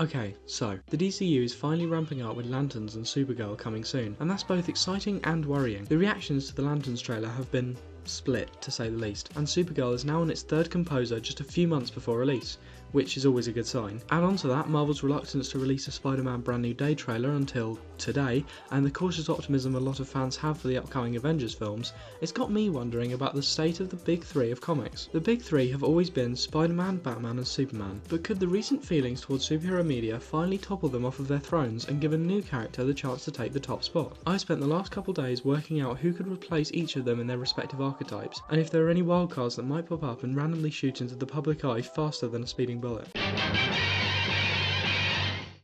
Okay, so, the DCU is finally ramping up with Lanterns and Supergirl coming soon, and that's both exciting and worrying. The reactions to the Lanterns trailer have been split, to say the least, and Supergirl is now on its third composer just a few months before release, which is always a good sign. Add on to that Marvel's reluctance to release a Spider-Man Brand New Day trailer until today, and the cautious optimism a lot of fans have for the upcoming Avengers films, it's got me wondering about the state of the big three of comics. The big three have always been Spider-Man, Batman and Superman, but could the recent feelings towards superhero media finally topple them off of their thrones and give a new character the chance to take the top spot? I spent the last couple days working out who could replace each of them in their respective archetypes, and if there are any wildcards that might pop up and randomly shoot into the public eye faster than a speeding bullet.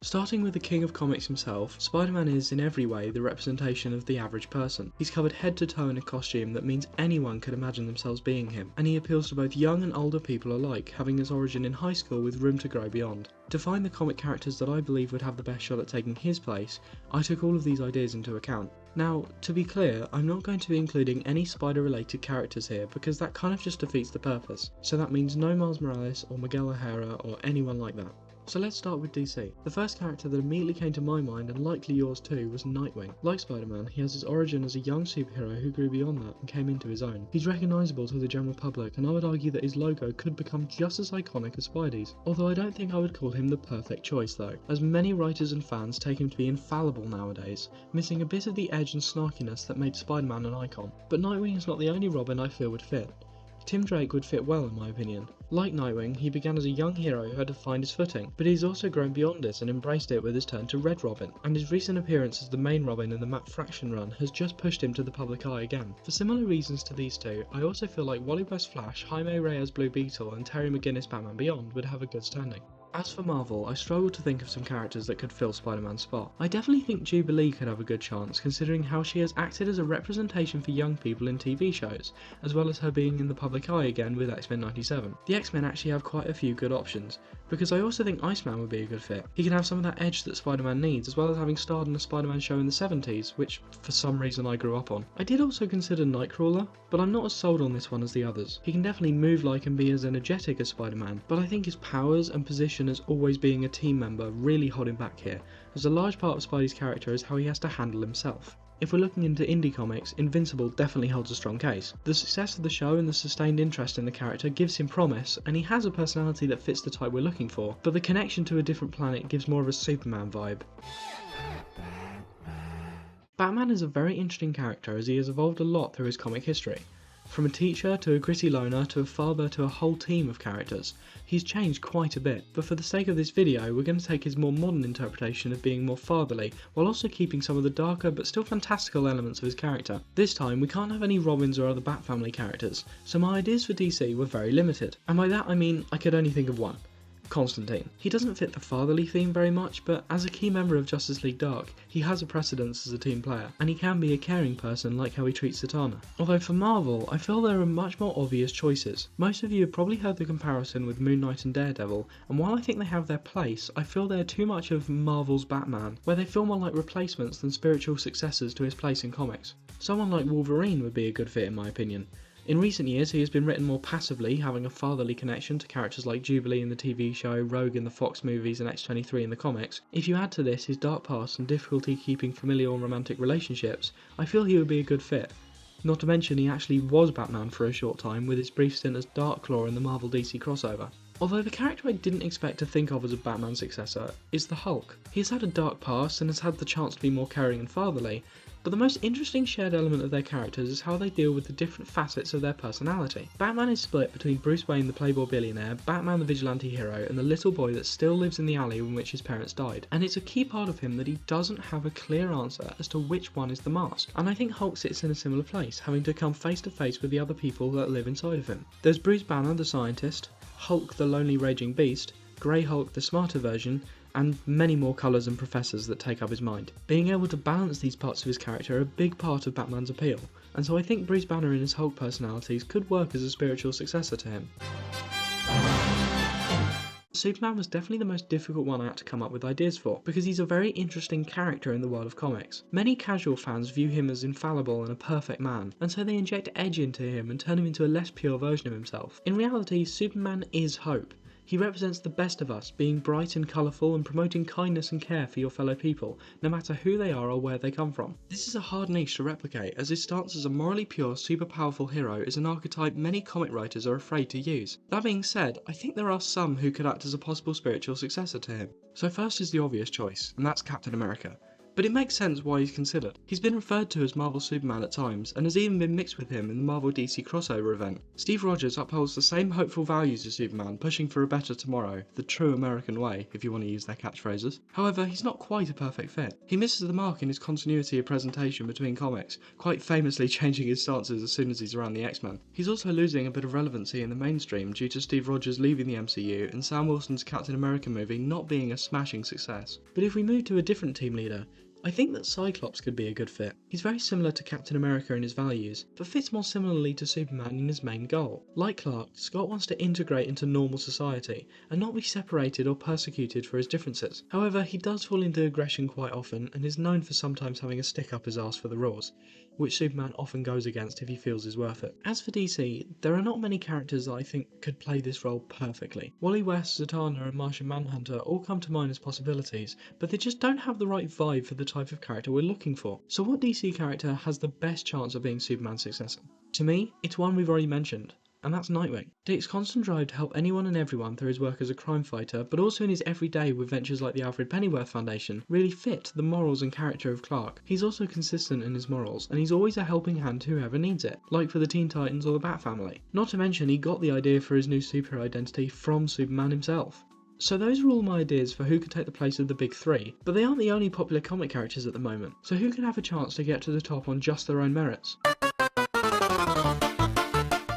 Starting with the king of comics himself, Spider-Man is in every way the representation of the average person. He's covered head to toe in a costume that means anyone could imagine themselves being him, and he appeals to both young and older people alike, having his origin in high school with room to grow beyond. To find the comic characters that I believe would have the best shot at taking his place, I took all of these ideas into account. Now, to be clear, I'm not going to be including any spider-related characters here because that kind of just defeats the purpose, so that means no Miles Morales or Miguel O'Hara or anyone like that. So let's start with DC. The first character that immediately came to my mind, and likely yours too, was Nightwing. Like Spider-Man, he has his origin as a young superhero who grew beyond that and came into his own. He's recognisable to the general public, and I would argue that his logo could become just as iconic as Spidey's. Although I don't think I would call him the perfect choice though, as many writers and fans take him to be infallible nowadays, missing a bit of the edge and snarkiness that made Spider-Man an icon. But Nightwing is not the only Robin I feel would fit. Tim Drake would fit well in my opinion. Like Nightwing, he began as a young hero who had to find his footing, but he's also grown beyond it and embraced it with his turn to Red Robin, and his recent appearance as the main Robin in the Matt Fraction run has just pushed him to the public eye again. For similar reasons to these two, I also feel like Wally West Flash, Jaime Reyes Blue Beetle and Terry McGinnis Batman Beyond would have a good standing. As for Marvel, I struggle to think of some characters that could fill Spider-Man's spot. I definitely think Jubilee could have a good chance, considering how she has acted as a representation for young people in TV shows, as well as her being in the public eye again with X-Men 97. The X-Men actually have quite a few good options, because I also think Iceman would be a good fit. He can have some of that edge that Spider-Man needs, as well as having starred in a Spider-Man show in the 70s, which for some reason I grew up on. I did also consider Nightcrawler, but I'm not as sold on this one as the others. He can definitely move like and be as energetic as Spider-Man, but I think his powers and position as always being a team member really hold him back here, as a large part of Spidey's character is how he has to handle himself. If we're looking into indie comics, Invincible definitely holds a strong case. The success of the show and the sustained interest in the character gives him promise, and he has a personality that fits the type we're looking for, but the connection to a different planet gives more of a Superman vibe. Batman is a very interesting character as he has evolved a lot through his comic history. From a teacher to a gritty loner to a father to a whole team of characters, he's changed quite a bit, but for the sake of this video we're going to take his more modern interpretation of being more fatherly, while also keeping some of the darker but still fantastical elements of his character. This time we can't have any Robins or other Bat Family characters, so my ideas for DC were very limited, and by that I mean I could only think of one. Constantine. He doesn't fit the fatherly theme very much, but as a key member of Justice League Dark, he has a precedence as a team player, and he can be a caring person like how he treats Zatanna. Although for Marvel, I feel there are much more obvious choices. Most of you have probably heard the comparison with Moon Knight and Daredevil, and while I think they have their place, I feel they're too much of Marvel's Batman, where they feel more like replacements than spiritual successors to his place in comics. Someone like Wolverine would be a good fit in my opinion. In recent years, he has been written more passively, having a fatherly connection to characters like Jubilee in the TV show, Rogue in the Fox movies, and X-23 in the comics. If you add to this his dark past and difficulty keeping familial and romantic relationships, I feel he would be a good fit. Not to mention he actually was Batman for a short time with his brief stint as Darkclaw in the Marvel DC crossover. Although the character I didn't expect to think of as a Batman successor is the Hulk. He has had a dark past and has had the chance to be more caring and fatherly, but the most interesting shared element of their characters is how they deal with the different facets of their personality. Batman is split between Bruce Wayne the playboy billionaire, Batman the vigilante hero, and the little boy that still lives in the alley in which his parents died, and it's a key part of him that he doesn't have a clear answer as to which one is the mask, and I think Hulk sits in a similar place, having to come face to face with the other people that live inside of him. There's Bruce Banner the scientist, Hulk the lonely raging beast, Grey Hulk the smarter version, and many more colours and professors that take up his mind. Being able to balance these parts of his character are a big part of Batman's appeal, and so I think Bruce Banner and his Hulk personalities could work as a spiritual successor to him. Superman was definitely the most difficult one I had to come up with ideas for, because he's a very interesting character in the world of comics. Many casual fans view him as infallible and a perfect man, and so they inject edge into him and turn him into a less pure version of himself. In reality, Superman is hope. He represents the best of us, being bright and colourful and promoting kindness and care for your fellow people, no matter who they are or where they come from. This is a hard niche to replicate, as his stance as a morally pure, super powerful hero is an archetype many comic writers are afraid to use. That being said, I think there are some who could act as a possible spiritual successor to him. So first is the obvious choice, and that's Captain America. But it makes sense why he's considered. He's been referred to as Marvel Superman at times, and has even been mixed with him in the Marvel DC crossover event. Steve Rogers upholds the same hopeful values as Superman, pushing for a better tomorrow, the true American way, if you want to use their catchphrases. However, he's not quite a perfect fit. He misses the mark in his continuity of presentation between comics, quite famously changing his stances as soon as he's around the X-Men. He's also losing a bit of relevancy in the mainstream due to Steve Rogers leaving the MCU and Sam Wilson's Captain America movie not being a smashing success. But if we move to a different team leader, I think that Cyclops could be a good fit. He's very similar to Captain America in his values, but fits more similarly to Superman in his main goal. Like Clark, Scott wants to integrate into normal society, and not be separated or persecuted for his differences. However, he does fall into aggression quite often, and is known for sometimes having a stick up his arse for the rules, which Superman often goes against if he feels is worth it. As for DC, there are not many characters that I think could play this role perfectly. Wally West, Zatanna and Martian Manhunter all come to mind as possibilities, but they just don't have the right vibe for the type of character we're looking for. So what DC character has the best chance of being Superman's successor? To me, it's one we've already mentioned, and that's Nightwing. Dick's constant drive to help anyone and everyone through his work as a crime fighter, but also in his everyday with ventures like the Alfred Pennyworth Foundation, really fit the morals and character of Clark. He's also consistent in his morals, and he's always a helping hand to whoever needs it, like for the Teen Titans or the Bat Family. Not to mention, he got the idea for his new superhero identity from Superman himself. So those are all my ideas for who could take the place of the big three, but they aren't the only popular comic characters at the moment, so who could have a chance to get to the top on just their own merits?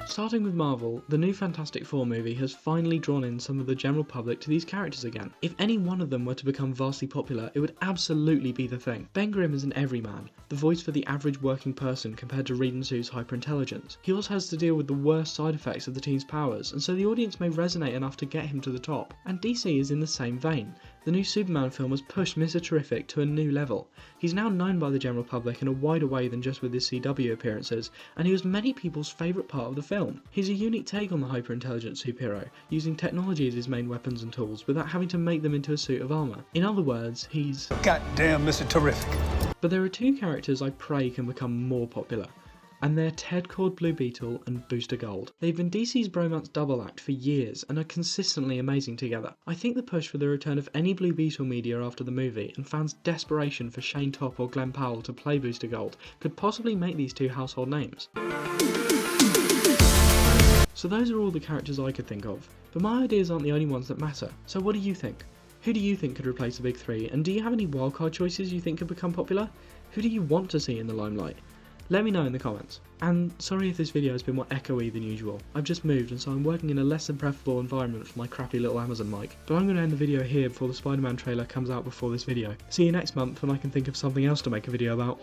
Starting with Marvel, the new Fantastic Four movie has finally drawn in some of the general public to these characters again. If any one of them were to become vastly popular, it would absolutely be the thing. Ben Grimm is an everyman, the voice for the average working person compared to Reed and Sue's hyperintelligence. He also has to deal with the worst side effects of the team's powers, and so the audience may resonate enough to get him to the top. And DC is in the same vein. The new Superman film has pushed Mr. Terrific to a new level. He's now known by the general public in a wider way than just with his CW appearances, and he was many people's favourite part of the film. He's a unique take on the hyper-intelligent superhero, using technology as his main weapons and tools without having to make them into a suit of armour. In other words, he's goddamn Mr. Terrific. But there are two characters I pray can become more popular, and they're Ted Kord Blue Beetle and Booster Gold. They've been DC's bromance double act for years and are consistently amazing together. I think the push for the return of any Blue Beetle media after the movie and fans' desperation for Shane Topp or Glenn Powell to play Booster Gold could possibly make these two household names. So those are all the characters I could think of, but my ideas aren't the only ones that matter. So what do you think? Who do you think could replace the big three, and do you have any wildcard choices you think could become popular? Who do you want to see in the limelight? Let me know in the comments. And sorry if this video has been more echoey than usual. I've just moved and so I'm working in a less than preferable environment for my crappy little Amazon mic. But I'm going to end the video here before the Spider-Man trailer comes out before this video. See you next month when I can think of something else to make a video about.